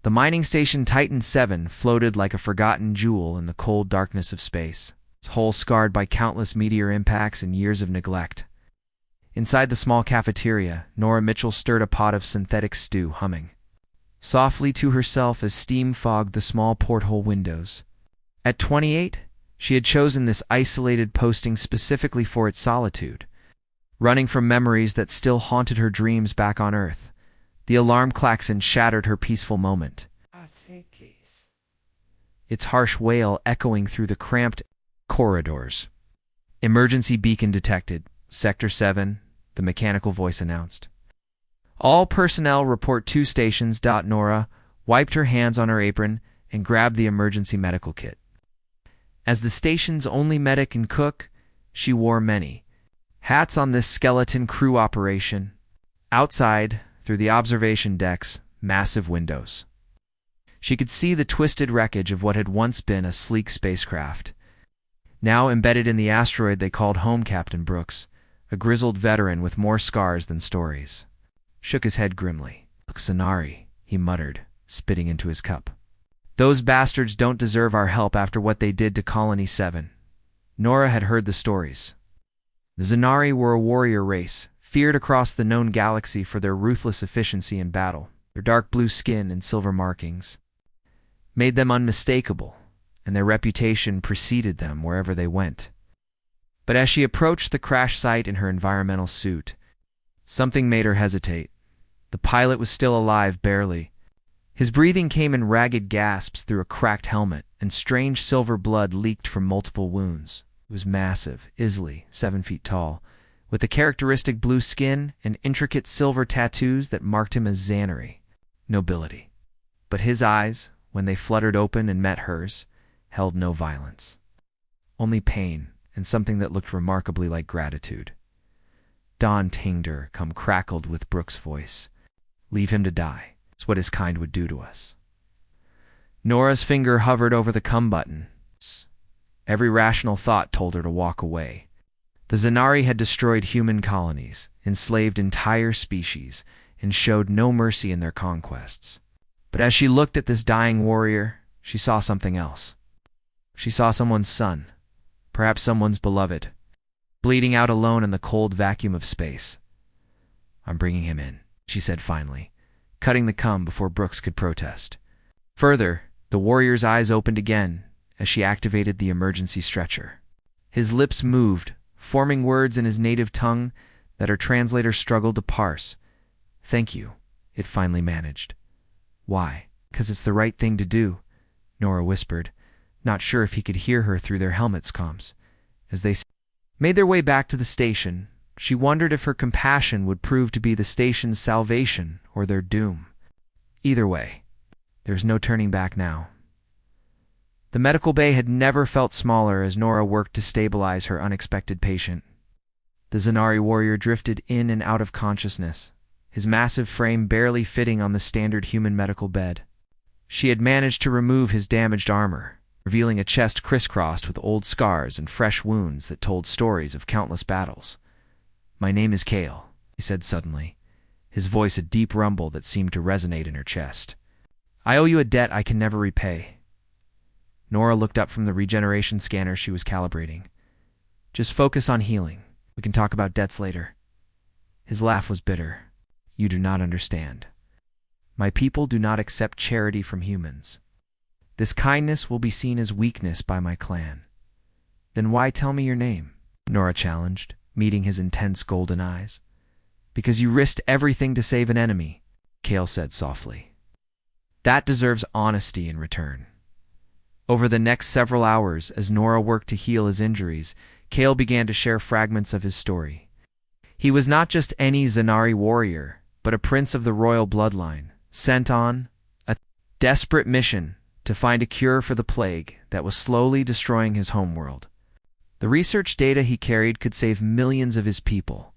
The mining station Titan 7 floated like a forgotten jewel in the cold darkness of space, its hull scarred by countless meteor impacts and years of neglect. Inside the small cafeteria, Nora Mitchell stirred a pot of synthetic stew, humming softly to herself as steam fogged the small porthole windows. At 28, she had chosen this isolated posting specifically for its solitude, running from memories that still haunted her dreams back on Earth. The alarm klaxon shattered her peaceful moment, its harsh wail echoing through the cramped corridors. "Emergency beacon detected. Sector 7, the mechanical voice announced. "All personnel report to stations." Nora wiped her hands on her apron and grabbed the emergency medical kit. As the station's only medic and cook, she wore many hats on this skeleton crew operation. Outside, through the observation deck's massive windows, she could see the twisted wreckage of what had once been a sleek spacecraft. Now embedded in the asteroid they called home, Captain Brooks, a grizzled veteran with more scars than stories, shook his head grimly. "Look, Zanari," he muttered, spitting into his cup. "Those bastards don't deserve our help after what they did to Colony 7. Nora had heard the stories. The Zanari were a warrior race, feared across the known galaxy for their ruthless efficiency in battle. Their dark blue skin and silver markings made them unmistakable, and their reputation preceded them wherever they went. But as she approached the crash site in her environmental suit, something made her hesitate. The pilot was still alive, barely. His breathing came in ragged gasps through a cracked helmet, and strange silver blood leaked from multiple wounds. He was massive, Isley, 7 feet tall, with the characteristic blue skin and intricate silver tattoos that marked him as Zanari, nobility. But his eyes, when they fluttered open and met hers, held no violence. Only pain, and something that looked remarkably like gratitude. "Don Tingder," come crackled with Brooks' voice. "Leave him to die. It's what his kind would do to us." Nora's finger hovered over the come button. Every rational thought told her to walk away. The Zanari had destroyed human colonies, enslaved entire species, and showed no mercy in their conquests. But as she looked at this dying warrior, she saw something else. She saw someone's son, perhaps someone's beloved, bleeding out alone in the cold vacuum of space. "I'm bringing him in," she said finally, cutting the cum before Brooks could protest. Further, the warrior's eyes opened again as she activated the emergency stretcher. His lips moved, forming words in his native tongue that her translator struggled to parse. "Thank you," it finally managed. "Why?" "'Cause it's the right thing to do," Nora whispered, not sure if he could hear her through their helmets' comms. As they made their way back to the station, she wondered if her compassion would prove to be the station's salvation or their doom. Either way, there's no turning back now. The medical bay had never felt smaller as Nora worked to stabilize her unexpected patient. The Zanari warrior drifted in and out of consciousness, his massive frame barely fitting on the standard human medical bed. She had managed to remove his damaged armor, revealing a chest crisscrossed with old scars and fresh wounds that told stories of countless battles. "My name is Kale," he said suddenly, his voice a deep rumble that seemed to resonate in her chest. "I owe you a debt I can never repay." Nora looked up from the regeneration scanner she was calibrating. "Just focus on healing. We can talk about debts later." His laugh was bitter. "You do not understand. My people do not accept charity from humans. This kindness will be seen as weakness by my clan." "Then why tell me your name?" Nora challenged, meeting his intense golden eyes. "Because you risked everything to save an enemy," Kale said softly. "That deserves honesty in return." Over the next several hours, as Nora worked to heal his injuries, Kale began to share fragments of his story. He was not just any Zanari warrior, but a prince of the royal bloodline, sent on a desperate mission to find a cure for the plague that was slowly destroying his homeworld. The research data he carried could save millions of his people,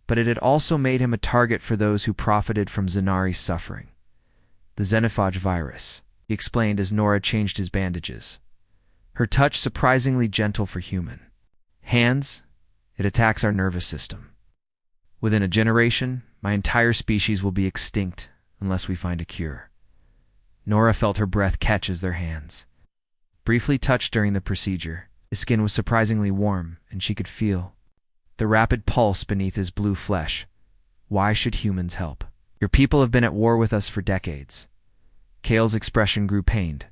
but it had also made him a target for those who profited from Zanari's suffering. "The xenophage virus," he explained as Nora changed his bandages. Her touch surprisingly gentle for human. "Hands, it attacks our nervous system. Within a generation, my entire species will be extinct unless we find a cure." Nora felt her breath catch as their hands briefly touched during the procedure. His skin was surprisingly warm, and she could feel the rapid pulse beneath his blue flesh. Why should humans help? Your people have been at war with us for decades. Kale's expression grew pained.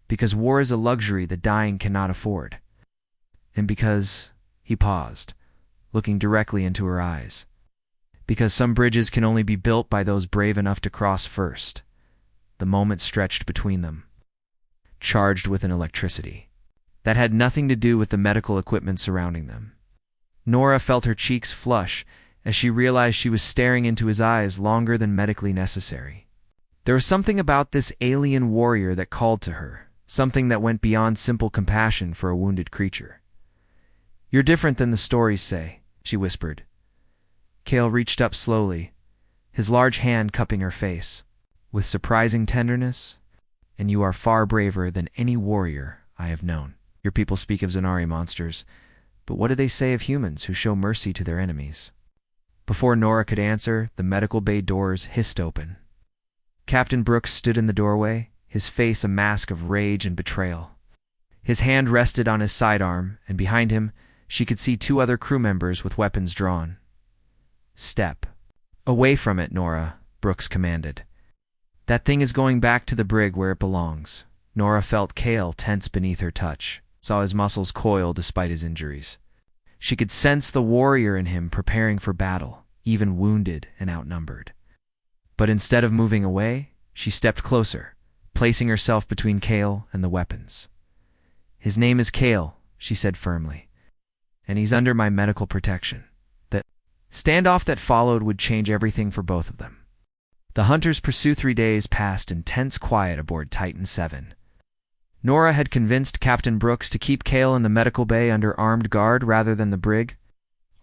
Because war is a luxury the dying cannot afford. And because, he paused, looking directly into her eyes. Because some bridges can only be built by those brave enough to cross first. The moment stretched between them, charged with an electricity that had nothing to do with the medical equipment surrounding them. Nora felt her cheeks flush as she realized she was staring into his eyes longer than medically necessary. There was something about this alien warrior that called to her, something that went beyond simple compassion for a wounded creature. "You're different than the stories say," she whispered. Kale reached up slowly, his large hand cupping her face, with surprising tenderness. "And you are far braver than any warrior I have known. Your people speak of Zanari monsters, but what do they say of humans who show mercy to their enemies?" Before Nora could answer, the medical bay doors hissed open. Captain Brooks stood in the doorway, his face a mask of rage and betrayal. His hand rested on his sidearm, and behind him, she could see 2 other crew members with weapons drawn. "Step away from it, Nora," Brooks commanded. "That thing is going back to the brig where it belongs." Nora felt Kale tense beneath her touch, saw his muscles coil despite his injuries. She could sense the warrior in him preparing for battle, even wounded and outnumbered. But instead of moving away, she stepped closer, placing herself between Kale and the weapons. "His name is Kale," she said firmly, "and he's under my medical protection." The standoff that followed would change everything for both of them. The hunters' pursuit 3 days passed in tense quiet aboard Titan VII. Nora had convinced Captain Brooks to keep Kale in the medical bay under armed guard rather than the brig,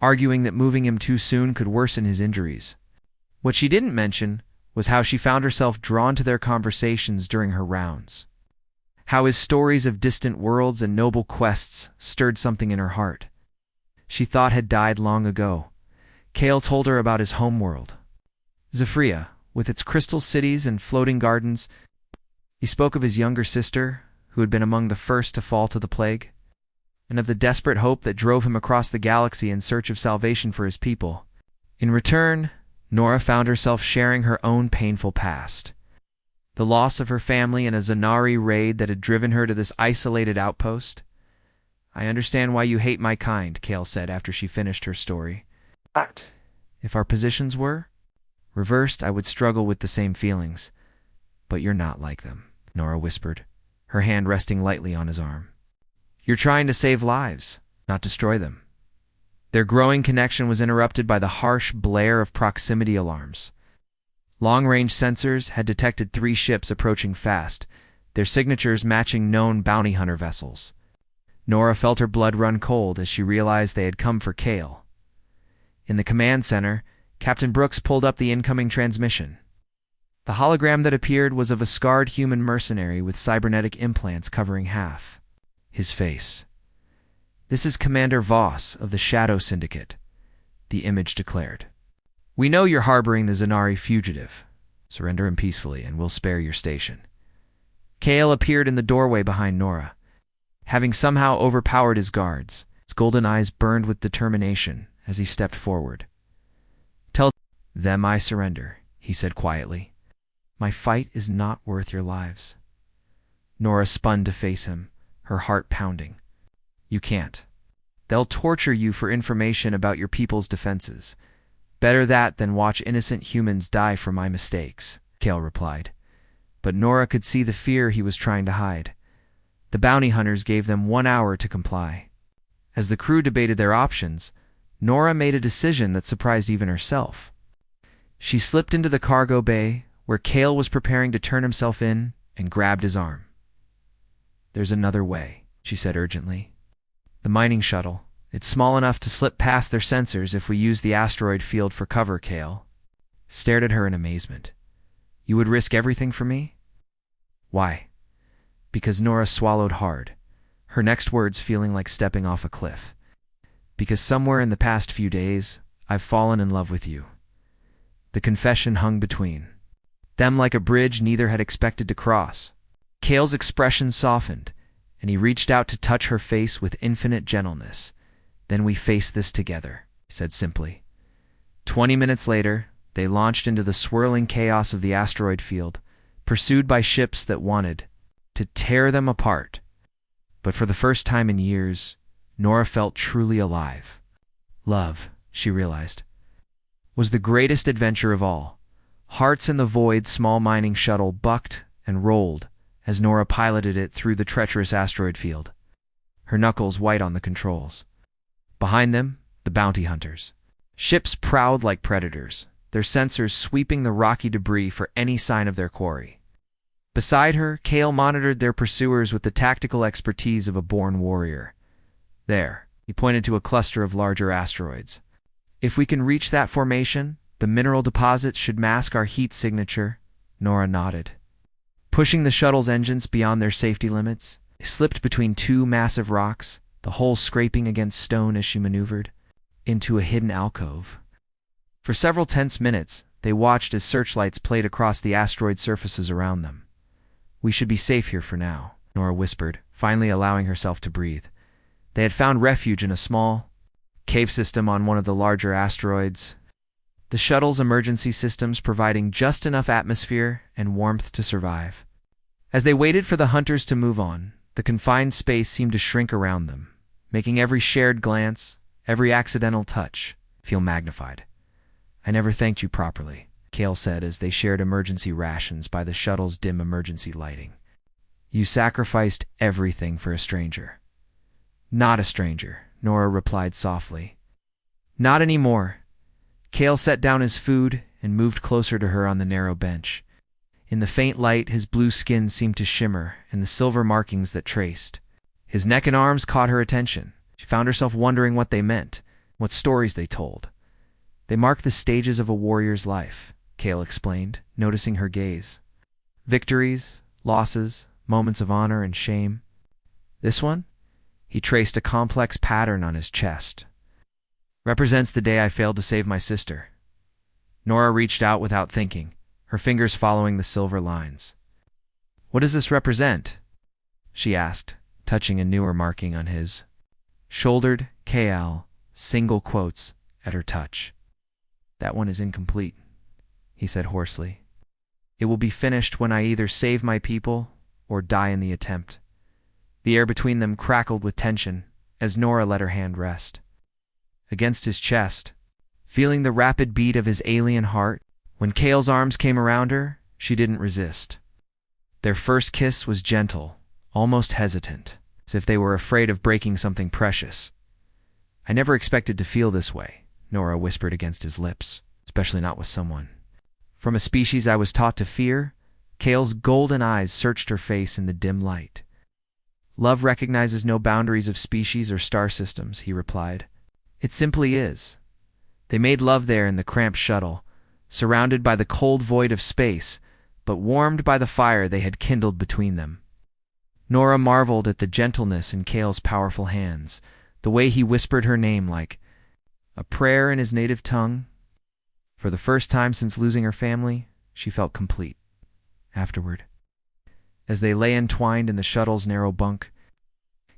arguing that moving him too soon could worsen his injuries. What she didn't mention was how she found herself drawn to their conversations during her rounds. How his stories of distant worlds and noble quests stirred something in her heart. She thought had died long ago. Kale told her about his homeworld, Zephyria, with its crystal cities and floating gardens. He spoke of his younger sister, who had been among the first to fall to the plague, and of the desperate hope that drove him across the galaxy in search of salvation for his people. In return, Nora found herself sharing her own painful past. The loss of her family in a Zanari raid that had driven her to this isolated outpost. "I understand why you hate my kind," Kale said after she finished her story. "If our positions were reversed, I would struggle with the same feelings. But you're not like them," Nora whispered, her hand resting lightly on his arm. "You're trying to save lives, not destroy them." Their growing connection was interrupted by the harsh blare of proximity alarms. Long-range sensors had detected 3 ships approaching fast, their signatures matching known bounty hunter vessels. Nora felt her blood run cold as she realized they had come for Kale. In the command center, Captain Brooks pulled up the incoming transmission. The hologram that appeared was of a scarred human mercenary with cybernetic implants covering half his face. "This is Commander Voss of the Shadow Syndicate," the image declared. "We know you're harboring the Zanari fugitive. Surrender him peacefully and we'll spare your station." Kale appeared in the doorway behind Nora, having somehow overpowered his guards. His golden eyes burned with determination as he stepped forward. "Tell them I surrender," he said quietly. "My fight is not worth your lives." Nora spun to face him, her heart pounding. "You can't. They'll torture you for information about your people's defenses. Better that than watch innocent humans die for my mistakes," Kale replied. But Nora could see the fear he was trying to hide. The bounty hunters gave them 1 hour to comply. As the crew debated their options, Nora made a decision that surprised even herself. She slipped into the cargo bay, where Kale was preparing to turn himself in, and grabbed his arm. "There's another way," she said urgently. "The mining shuttle. It's small enough to slip past their sensors if we use the asteroid field for cover." Kale stared at her in amazement. "You would risk everything for me?" "Why?" Because Nora swallowed hard, her next words feeling like stepping off a cliff. "Because somewhere in the past few days, I've fallen in love with you." The confession hung between them like a bridge neither had expected to cross. Kale's expression softened, and he reached out to touch her face with infinite gentleness. "Then we face this together," he said simply. 20 minutes later, they launched into the swirling chaos of the asteroid field, pursued by ships that wanted to tear them apart. But for the first time in years, Nora felt truly alive. Love, she realized, was the greatest adventure of all. Hearts in the Void small mining shuttle bucked and rolled as Nora piloted it through the treacherous asteroid field, her knuckles white on the controls. Behind them, the bounty hunters. Ships prowled like predators, their sensors sweeping the rocky debris for any sign of their quarry. Beside her, Kale monitored their pursuers with the tactical expertise of a born warrior. "There," he pointed to a cluster of larger asteroids. "If we can reach that formation, the mineral deposits should mask our heat signature." Nora nodded. Pushing the shuttle's engines beyond their safety limits, they slipped between two massive rocks, the hull scraping against stone as she maneuvered, into a hidden alcove. For several tense minutes, they watched as searchlights played across the asteroid surfaces around them. "We should be safe here for now," Nora whispered, finally allowing herself to breathe. They had found refuge in a small cave system on one of the larger asteroids, the shuttle's emergency systems providing just enough atmosphere and warmth to survive. As they waited for the hunters to move on, the confined space seemed to shrink around them, making every shared glance, every accidental touch, feel magnified. "I never thanked you properly," Kale said as they shared emergency rations by the shuttle's dim emergency lighting. "You sacrificed everything for a stranger." "Not a stranger," Nora replied softly. "Not anymore." Kale set down his food and moved closer to her on the narrow bench. In the faint light, his blue skin seemed to shimmer, and the silver markings that traced. His neck and arms caught her attention. She found herself wondering what they meant, what stories they told. "They mark the stages of a warrior's life," Kale explained, noticing her gaze. "Victories, losses, moments of honor and shame. This one?" He traced a complex pattern on his chest. "Represents the day I failed to save my sister." Nora reached out without thinking, her fingers following the silver lines. "What does this represent?" she asked, touching a newer marking on his. Shouldered KL, single quotes, at her touch. "That one is incomplete," he said hoarsely. "It will be finished when I either save my people or die in the attempt." The air between them crackled with tension as Nora let her hand rest against his chest, feeling the rapid beat of his alien heart. When Kale's arms came around her, she didn't resist. Their first kiss was gentle, almost hesitant, as if they were afraid of breaking something precious. "I never expected to feel this way," Nora whispered against his lips, "especially not with someone from a species I was taught to fear." Kale's golden eyes searched her face in the dim light. "Love recognizes no boundaries of species or star systems," he replied. "It simply is." They made love there in the cramped shuttle, surrounded by the cold void of space, but warmed by the fire they had kindled between them. Nora marveled at the gentleness in Kale's powerful hands, the way he whispered her name like a prayer in his native tongue. For the first time since losing her family, she felt complete. Afterward, as they lay entwined in the shuttle's narrow bunk,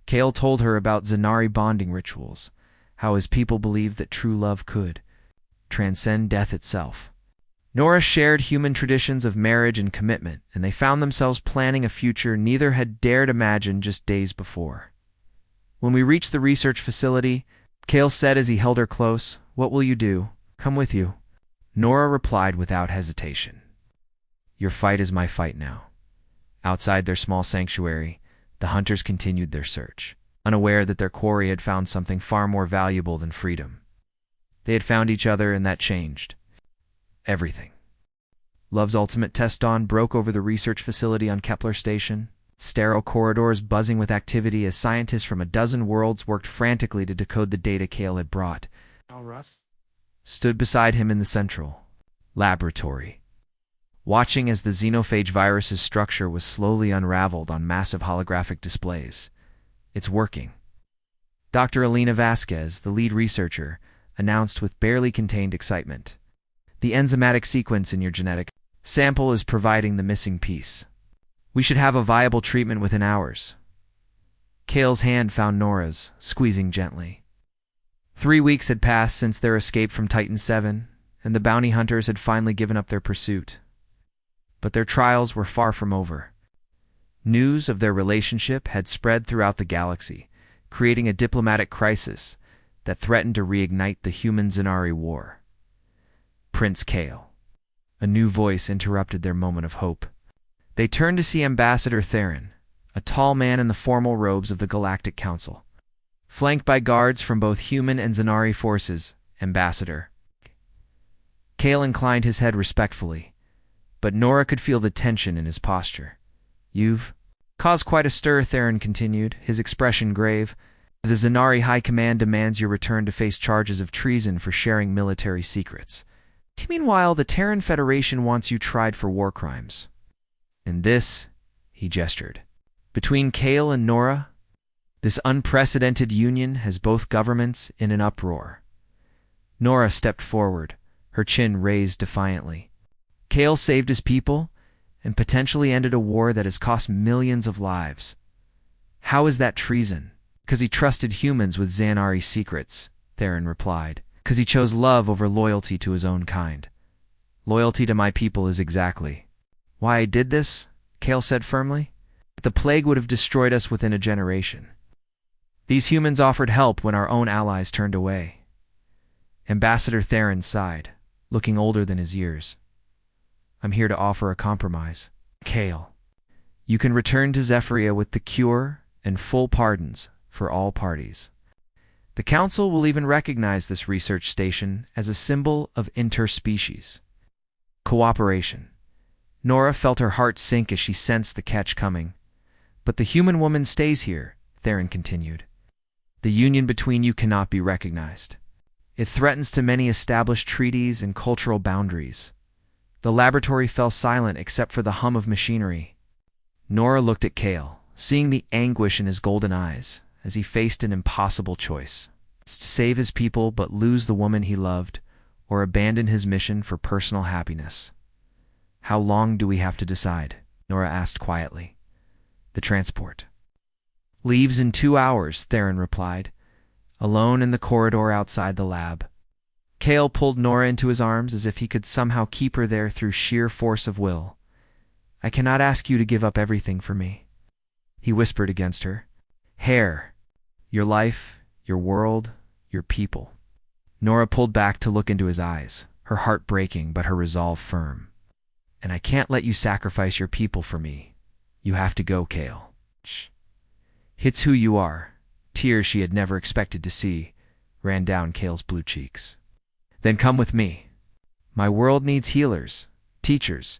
Kale told her about Zanari bonding rituals, how his people believed that true love could transcend death itself. Nora shared human traditions of marriage and commitment, and they found themselves planning a future neither had dared imagine just days before. When we reached the research facility, Kale said as he held her close, "What will you do? Come with you." Nora replied without hesitation, "Your fight is my fight now." Outside their small sanctuary, the hunters continued their search, unaware that their quarry had found something far more valuable than freedom. They had found each other, and that changed everything. Love's ultimate test dawn broke over the research facility on Kepler Station, sterile corridors buzzing with activity as scientists from a dozen worlds worked frantically to decode the data Kale had brought. Russ Stood beside him in the central laboratory, watching as the xenophage virus's structure was slowly unraveled on massive holographic displays. "It's working," Dr. Alina Vasquez, the lead researcher, announced with barely contained excitement. "The enzymatic sequence in your genetic..." Sample is providing the missing piece. We should have a viable treatment within hours. Kale's hand found Nora's, squeezing gently. 3 weeks had passed since their escape from Titan 7, and the bounty hunters had finally given up their pursuit. But their trials were far from over. News of their relationship had spread throughout the galaxy, creating a diplomatic crisis that threatened to reignite the human-Zanari war. Prince Kale. A new voice interrupted their moment of hope. They turned to see Ambassador Theron, a tall man in the formal robes of the Galactic Council. Flanked by guards from both human and Zanari forces, Ambassador. Kale inclined his head respectfully, but Nora could feel the tension in his posture. You've caused quite a stir, Theron continued, his expression grave. The Zanari High Command demands your return to face charges of treason for sharing military secrets. Meanwhile, the Terran Federation wants you tried for war crimes. And this, he gestured, between Kale and Nora, this unprecedented union has both governments in an uproar. Nora stepped forward, her chin raised defiantly. Kale saved his people and potentially ended a war that has cost millions of lives. How is that treason? Because he trusted humans with Zanari secrets, Theron replied. Because he chose love over loyalty to his own kind. Loyalty to my people is exactly why I did this, Kale said firmly. The plague would have destroyed us within a generation. These humans offered help when our own allies turned away. Ambassador Theron sighed, looking older than his years. I'm here to offer a compromise. Kale, you can return to Zephyria with the cure and full pardons for all parties. The Council will even recognize this research station as a symbol of interspecies cooperation. Nora felt her heart sink as she sensed the catch coming. But the human woman stays here, Theron continued. The union between you cannot be recognized. It threatens to many established treaties and cultural boundaries. The laboratory fell silent except for the hum of machinery. Nora looked at Kale, seeing the anguish in his golden eyes as he faced an impossible choice. To save his people but lose the woman he loved, or abandon his mission for personal happiness. How long do we have to decide? Nora asked quietly. The transport leaves in 2 hours, Theron replied, alone in the corridor outside the lab. Kale pulled Nora into his arms as if he could somehow keep her there through sheer force of will. I cannot ask you to give up everything for me, he whispered against her. Hair, your life, your world, your people. Nora pulled back to look into his eyes, her heart breaking but her resolve firm. And I can't let you sacrifice your people for me. You have to go, Kale. It's who you are. Tears she had never expected to see ran down Kale's blue cheeks. Then come with me. My world needs healers, teachers,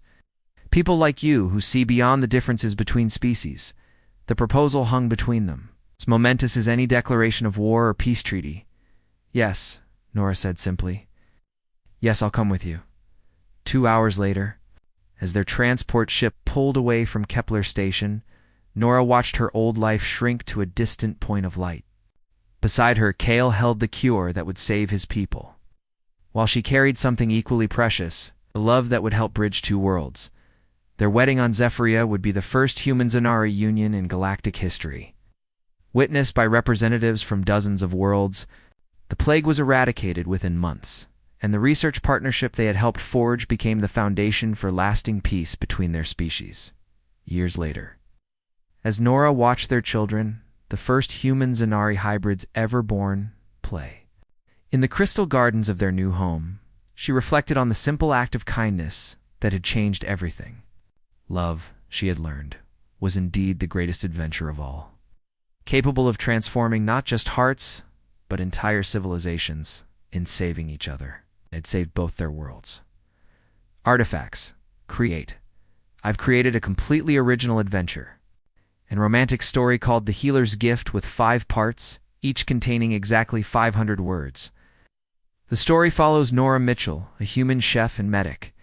people like you who see beyond the differences between species. The proposal hung between them, as momentous as any declaration of war or peace treaty. Yes, Nora said simply. Yes, I'll come with you. 2 hours later, as their transport ship pulled away from Kepler Station, Nora watched her old life shrink to a distant point of light. Beside her, Kale held the cure that would save his people, while she carried something equally precious, the love that would help bridge two worlds. Their wedding on Zephyria would be the first human-Zanari union in galactic history. Witnessed by representatives from dozens of worlds, the plague was eradicated within months, and the research partnership they had helped forge became the foundation for lasting peace between their species. Years later, as Nora watched their children, the first human-Zanari hybrids ever born, play in the crystal gardens of their new home, she reflected on the simple act of kindness that had changed everything. Love, she had learned, was indeed the greatest adventure of all, capable of transforming not just hearts, but entire civilizations in saving each other. It saved both their worlds. Artifacts. Create. I've created a completely original adventure, and romantic story called The Healer's Gift with 5 parts, each containing exactly 500 words. The story follows Nora Mitchell, a human chef and medic,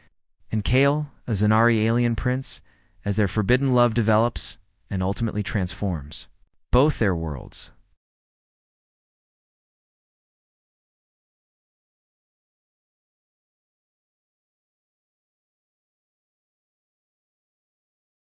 and Kale, a Zanari alien prince, as their forbidden love develops and ultimately transforms both their worlds,